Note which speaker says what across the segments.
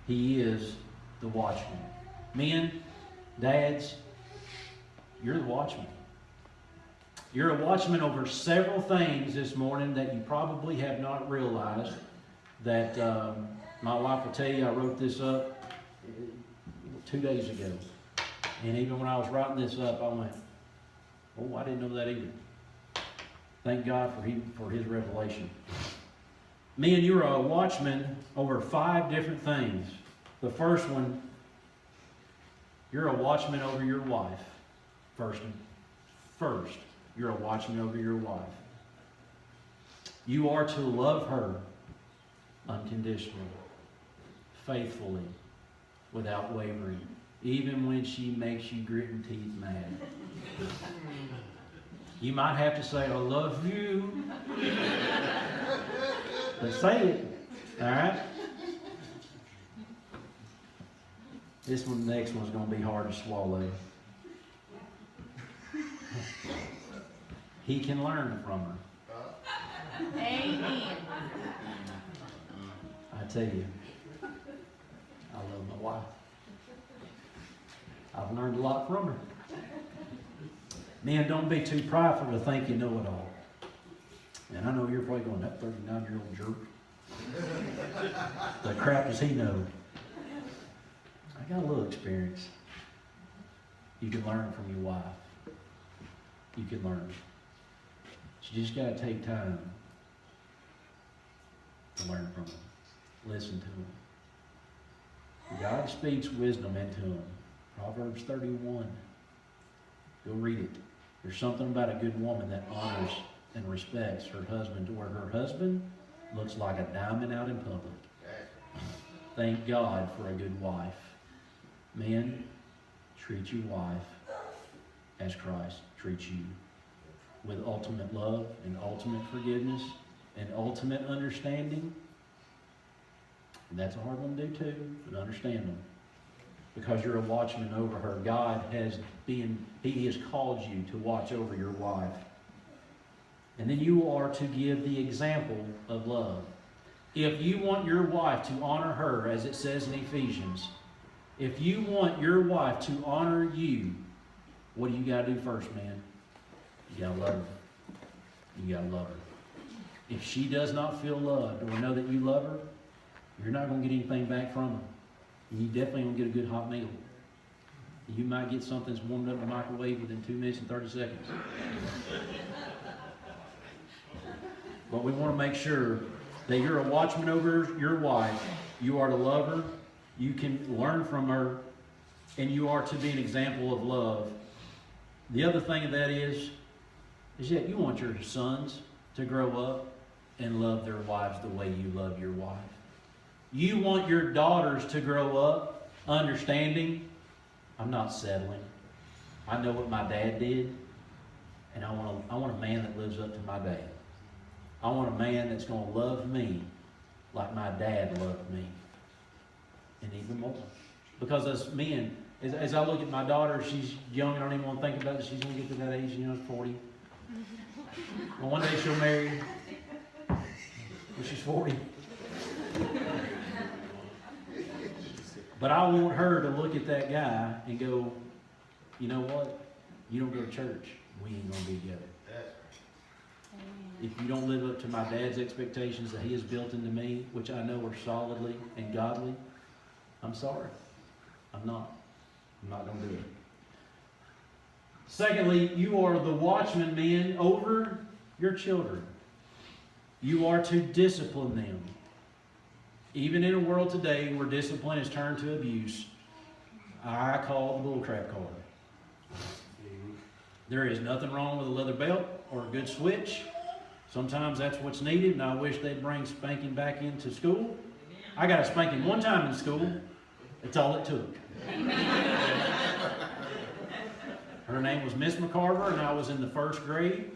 Speaker 1: He is the watchman. Men, dads, you're the watchman. You're a watchman over several things this morning that you probably have not realized. That my wife will tell you, I wrote this up 2 days ago. And even when I was writing this up, I went, oh, I didn't know that either. Thank God for His revelation. Men, you're a watchman over 5 different things. The first one, you're a watchman over your wife. First, you're a watchman over your wife. You are to love her unconditionally, faithfully, without wavering, even when she makes you grit and teeth mad. You might have to say, I love you. But say it. All right? The next one's going to be hard to swallow. He can learn from her.
Speaker 2: Amen.
Speaker 1: I tell you, I love my wife. I've learned a lot from her. Men, don't be too prideful to think you know it all. And I know you're probably going, that 39-year-old jerk. The crap does he know? I got a little experience. You can learn from your wife. You can learn. You just got to take time to learn from them. Listen to them. God speaks wisdom into them. Proverbs 31. Go read it. There's something about a good woman that honors and respects her husband to where her husband looks like a diamond out in public. Thank God for a good wife. Men, treat your wife as Christ treats you. With ultimate love and ultimate forgiveness and ultimate understanding. And that's a hard one to do too, but understand them. Because you're a watchman over her. God He has called you to watch over your wife. And then you are to give the example of love. If you want your wife to honor her, as it says in Ephesians, if you want your wife to honor you, what do you got to do first, man? You got to love her. You got to love her. If she does not feel loved or know that you love her, you're not going to get anything back from her. You definitely won't get a good hot meal. You might get something that's warmed up in the microwave within 2 minutes and 30 seconds. But we want to make sure that you're a watchman over your wife. You are to love her. You can learn from her. And you are to be an example of love. The other thing of that is that you want your sons to grow up and love their wives the way you love your wife. You want your daughters to grow up understanding, I'm not settling. I know what my dad did, and I want a man that lives up to my dad. I want a man that's going to love me like my dad loved me, and even more. Because as men, as I look at my daughter, she's young, I don't even want to think about it. She's going to get to that age, 40. Well, one day she'll marry when she's 40. But I want her to look at that guy and go, you know what? You don't go to church. We ain't going to be together. If you don't live up to my dad's expectations that he has built into me, which I know are solidly and godly, I'm sorry. I'm not going to do it. Secondly, you are the watchman, men, over your children. You are to discipline them. Even in a world today where discipline is turned to abuse, I call the bullcrap card. There is nothing wrong with a leather belt or a good switch. Sometimes that's what's needed, and I wish they'd bring spanking back into school. I got a spanking one time in school. That's all it took. Her name was Miss McCarver, and I was in the 1st grade.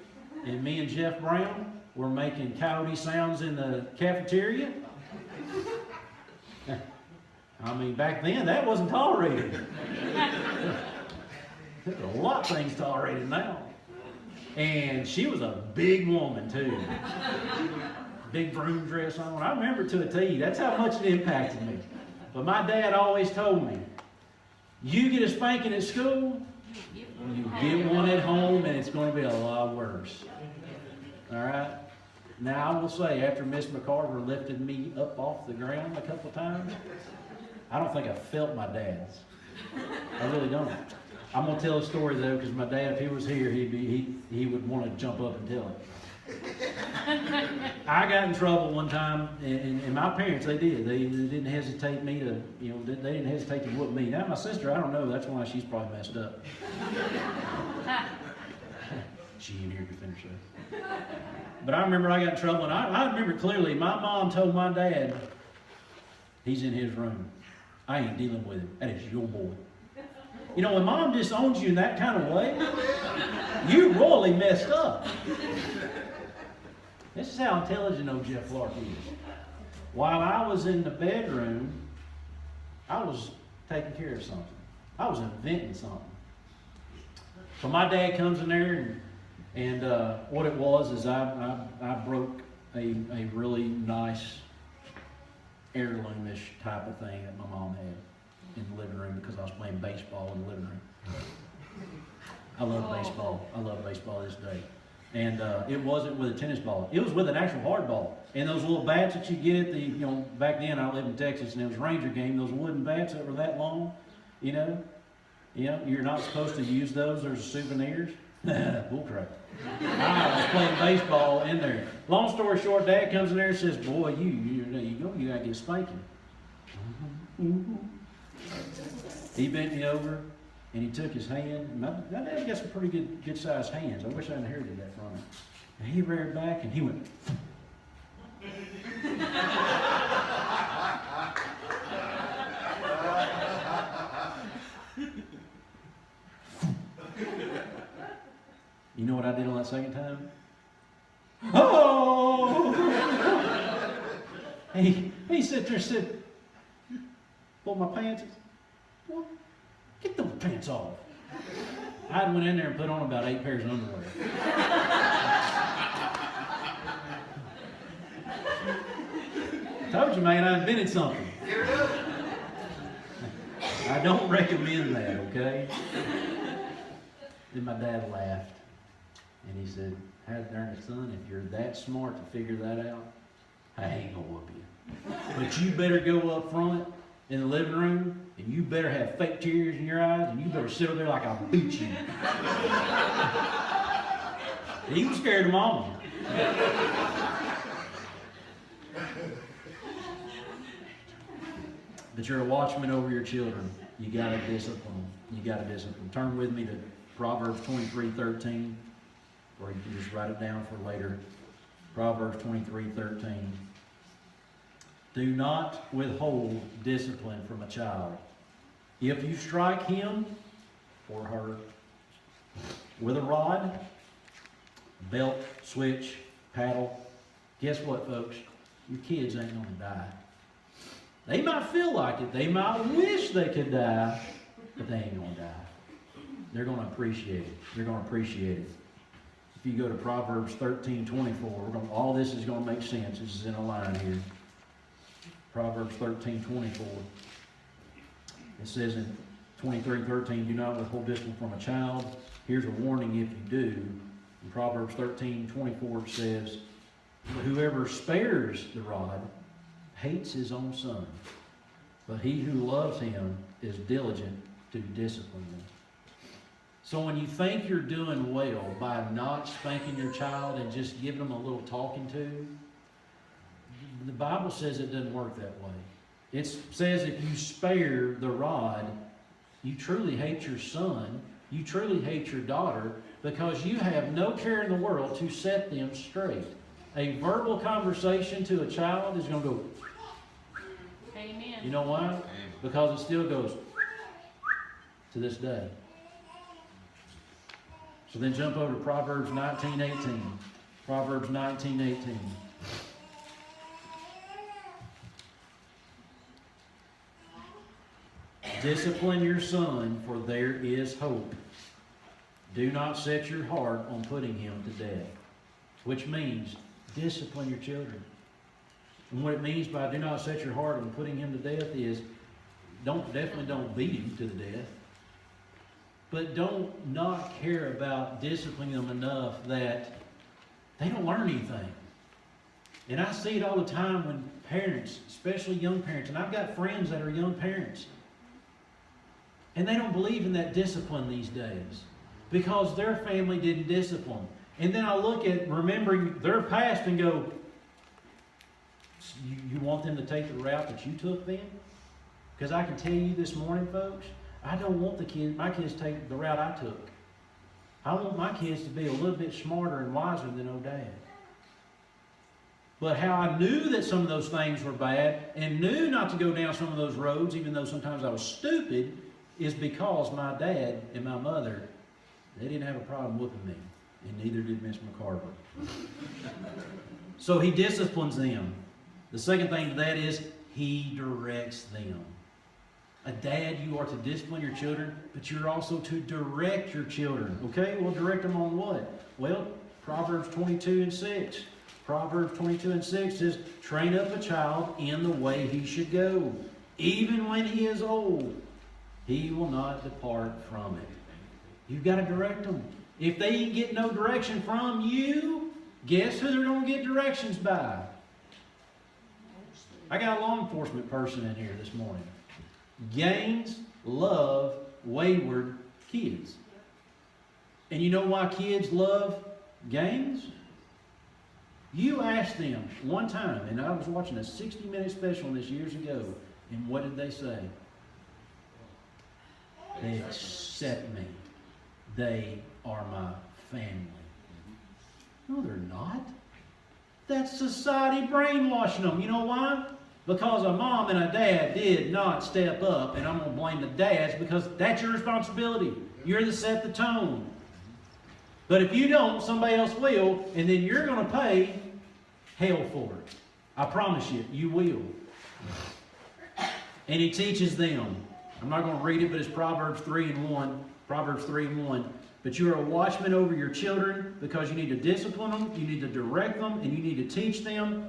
Speaker 1: And me and Jeff Brown were making coyote sounds in the cafeteria. I mean, back then, that wasn't tolerated. There's a lot of things tolerated now. And she was a big woman, too. Big broom dress on. I remember to a T. That's how much it impacted me. But my dad always told me, you get a spanking at school, you get one at home, and it's going to be a lot worse. All right? Now, I will say, after Miss McCarver lifted me up off the ground a couple of times, I don't think I felt my dad's. I really don't. I'm going to tell a story, though, because my dad, if he was here, he would want to jump up and tell it. I got in trouble one time, and my parents, they did. They didn't hesitate me to, they didn't hesitate to whoop me. Now, my sister, I don't know. That's why she's probably messed up. She ain't here to finish that. But I remember I got in trouble, and I remember clearly, my mom told my dad, he's in his room. I ain't dealing with him. That is your boy. When mom disowns you in that kind of way, you royally messed up. This is how intelligent old Jeff Clark is. While I was in the bedroom, I was taking care of something. I was inventing something. So my dad comes in there, and what it was is I broke a really nice heirloomish type of thing that my mom had in the living room because I was playing baseball in the living room. I love baseball. I love baseball this day. And it wasn't with a tennis ball. It was with an actual hard ball. And those little bats that you get at the, back then I lived in Texas and it was Ranger game, those wooden bats that were that long, you're not supposed to use those as souvenirs. Bull crap. I was playing baseball in there. Long story short, Dad comes in there and says, boy, you got to get spanking. He bent me over and he took his hand. My dad got some pretty good sized hands. I wish I inherited that from him. And he reared back and he went. You know what I did on that second time? Oh! He sat there and said, pull my pants. Well, get those pants off. I went in there and put on about 8 pairs of underwear. Told you, man, I invented something. I don't recommend that, okay? Then my dad laughed. And he said, how darn it, son, if you're that smart to figure that out, I ain't gonna whoop you. But you better go up front in the living room, and you better have fake tears in your eyes, and you better sit over there like I'll beat you. He was scared of Mama. But you're a watchman over your children. You gotta discipline them. You gotta discipline them. Turn with me to Proverbs 23:13. Or you can just write it down for later. Proverbs 23:13. Do not withhold discipline from a child. If you strike him or her with a rod, belt, switch, paddle, guess what, folks? Your kids ain't going to die. They might feel like it. They might wish they could die, but they ain't going to die. They're going to appreciate it. They're going to appreciate it. If you go to Proverbs 13:24, all this is going to make sense. This is in a line here. Proverbs 13:24. It says in 23:13, do not withhold discipline from a child. Here's a warning if you do. In Proverbs 13:24 it says, whoever spares the rod hates his own son, but he who loves him is diligent to discipline him. So when you think you're doing well by not spanking your child and just giving them a little talking to, the Bible says it doesn't work that way. It says if you spare the rod, you truly hate your son, you truly hate your daughter, because you have no care in the world to set them straight. A verbal conversation to a child is going to go.
Speaker 2: Amen.
Speaker 1: You know why? Because it still goes to this day. So then jump over to Proverbs 19:18. Proverbs 19:18. Discipline your son, for there is hope. Do not set your heart on putting him to death. Which means, discipline your children. And what it means by do not set your heart on putting him to death is, definitely don't beat him to the death. But don't not care about disciplining them enough that they don't learn anything. And I see it all the time when parents, especially young parents, and I've got friends that are young parents, and they don't believe in that discipline these days because their family didn't discipline. And then I look at remembering their past and go, you want them to take the route that you took then? Because I can tell you this morning, folks, I don't want my kids to take the route I took. I want my kids to be a little bit smarter and wiser than old Dad. But how I knew that some of those things were bad and knew not to go down some of those roads, even though sometimes I was stupid, is because my dad and my mother, they didn't have a problem whooping me. And neither did Miss McCarver. So he disciplines them. The second thing to that is he directs them. A dad, you are to discipline your children, but you're also to direct your children. Okay? Well, direct them on what? Well, Proverbs 22:6. Proverbs 22:6 says, train up a child in the way he should go. Even when he is old, he will not depart from it. You've got to direct them. If they ain't get no direction from you, guess who they're going to get directions by? I got a law enforcement person in here this morning. Gangs love wayward kids. And you know why kids love gangs? You asked them one time, and I was watching a 60-minute special on this years ago, and what did they say? They accept me. They are my family. No, they're not. That's society brainwashing them. You know why? Because a mom and a dad did not step up, and I'm going to blame the dads because that's your responsibility. You're to set the tone. But if you don't, somebody else will, and then you're going to pay hell for it. I promise you, you will. And he teaches them. I'm not going to read it, but it's Proverbs 3:1. Proverbs 3:1. But you are a watchman over your children because you need to discipline them, you need to direct them, and you need to teach them.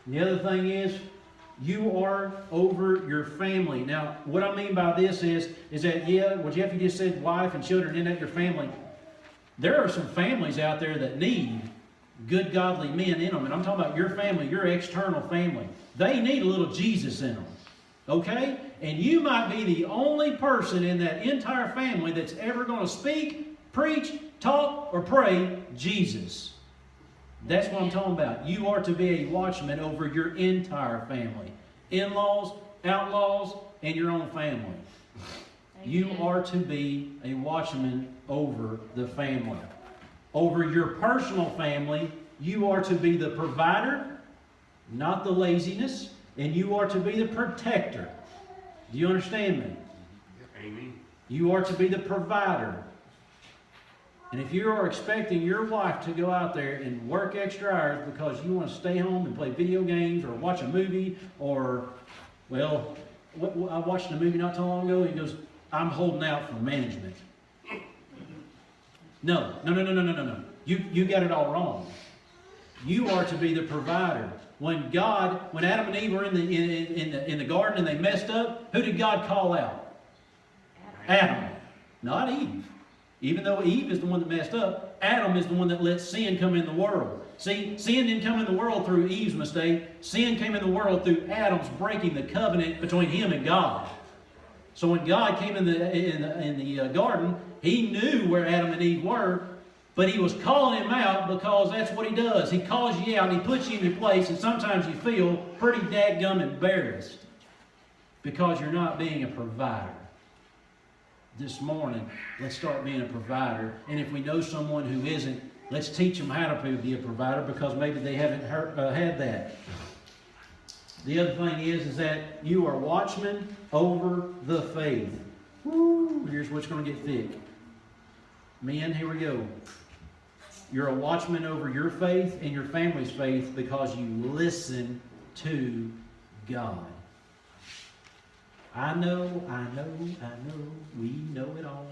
Speaker 1: And the other thing is, you are over your family. Now, what I mean by this is that, yeah, well, Jeff, you just said wife and children, isn't that your family? There are some families out there that need good, godly men in them. And I'm talking about your family, your external family. They need a little Jesus in them. Okay? And you might be the only person in that entire family that's ever going to speak, preach, talk, or pray Jesus. That's what I'm talking about. You are to be a watchman over your entire family. In-laws, outlaws, and your own family. You are to be a watchman over the family. Over your personal family, you are to be the provider, not the laziness, and you are to be the protector. Do you understand me?
Speaker 3: Amen.
Speaker 1: You are to be the provider. And if you are expecting your wife to go out there and work extra hours because you want to stay home and play video games or watch a movie or, well, I watched a movie not too long ago and he goes, I'm holding out for management. No. You got it all wrong. You are to be the provider. When Adam and Eve were in the garden and they messed up, who did God call out? Adam. Not Eve. Even though Eve is the one that messed up, Adam is the one that let sin come in the world. See, sin didn't come in the world through Eve's mistake. Sin came in the world through Adam's breaking the covenant between him and God. So when God came in the garden, he knew where Adam and Eve were, but he was calling him out because that's what he does. He calls you out and he puts you in your place, and sometimes you feel pretty dadgum embarrassed because you're not being a provider. This morning, let's start being a provider. And if we know someone who isn't, let's teach them how to be a provider because maybe they haven't had that. The other thing is that you are watchmen over the faith. Woo, here's what's going to get thick. Men, here we go. You're a watchman over your faith and your family's faith because you listen to God. I know, we know it all.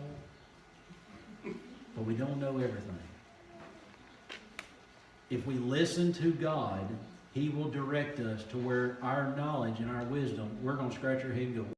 Speaker 1: But we don't know everything. If we listen to God, He will direct us to where our knowledge and our wisdom, we're going to scratch our head and go,